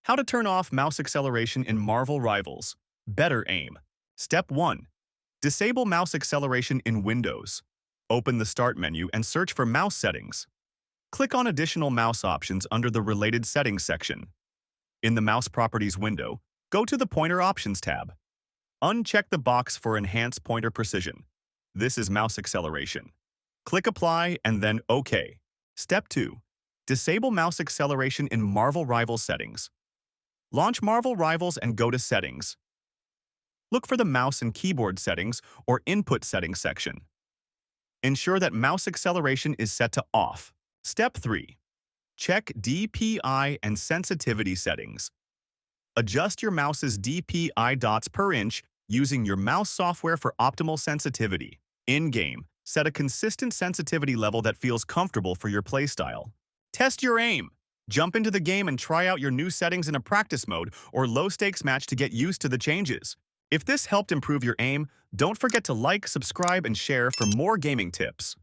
How to turn off mouse acceleration in Marvel Rivals. Better aim. Step 1. Disable mouse acceleration in Windows. Open the Start menu and search for Mouse Settings. Click on Additional Mouse Options under the Related Settings section. In the Mouse Properties window, go to the Pointer Options tab. Uncheck the box for Enhance Pointer Precision. This is mouse acceleration. Click Apply and then OK. Step 2. Disable mouse acceleration in Marvel Rivals settings. Launch Marvel Rivals and go to Settings. Look for the Mouse and Keyboard Settings or Input Settings section. Ensure that mouse acceleration is set to Off. Step 3. Check DPI and Sensitivity settings. Adjust your mouse's DPI dots per inch using your mouse software for optimal sensitivity. In-game, set a consistent sensitivity level that feels comfortable for your playstyle. Test your aim. Jump into the game and try out your new settings in a practice mode or low-stakes match to get used to the changes. If this helped improve your aim, don't forget to like, subscribe, and share for more gaming tips.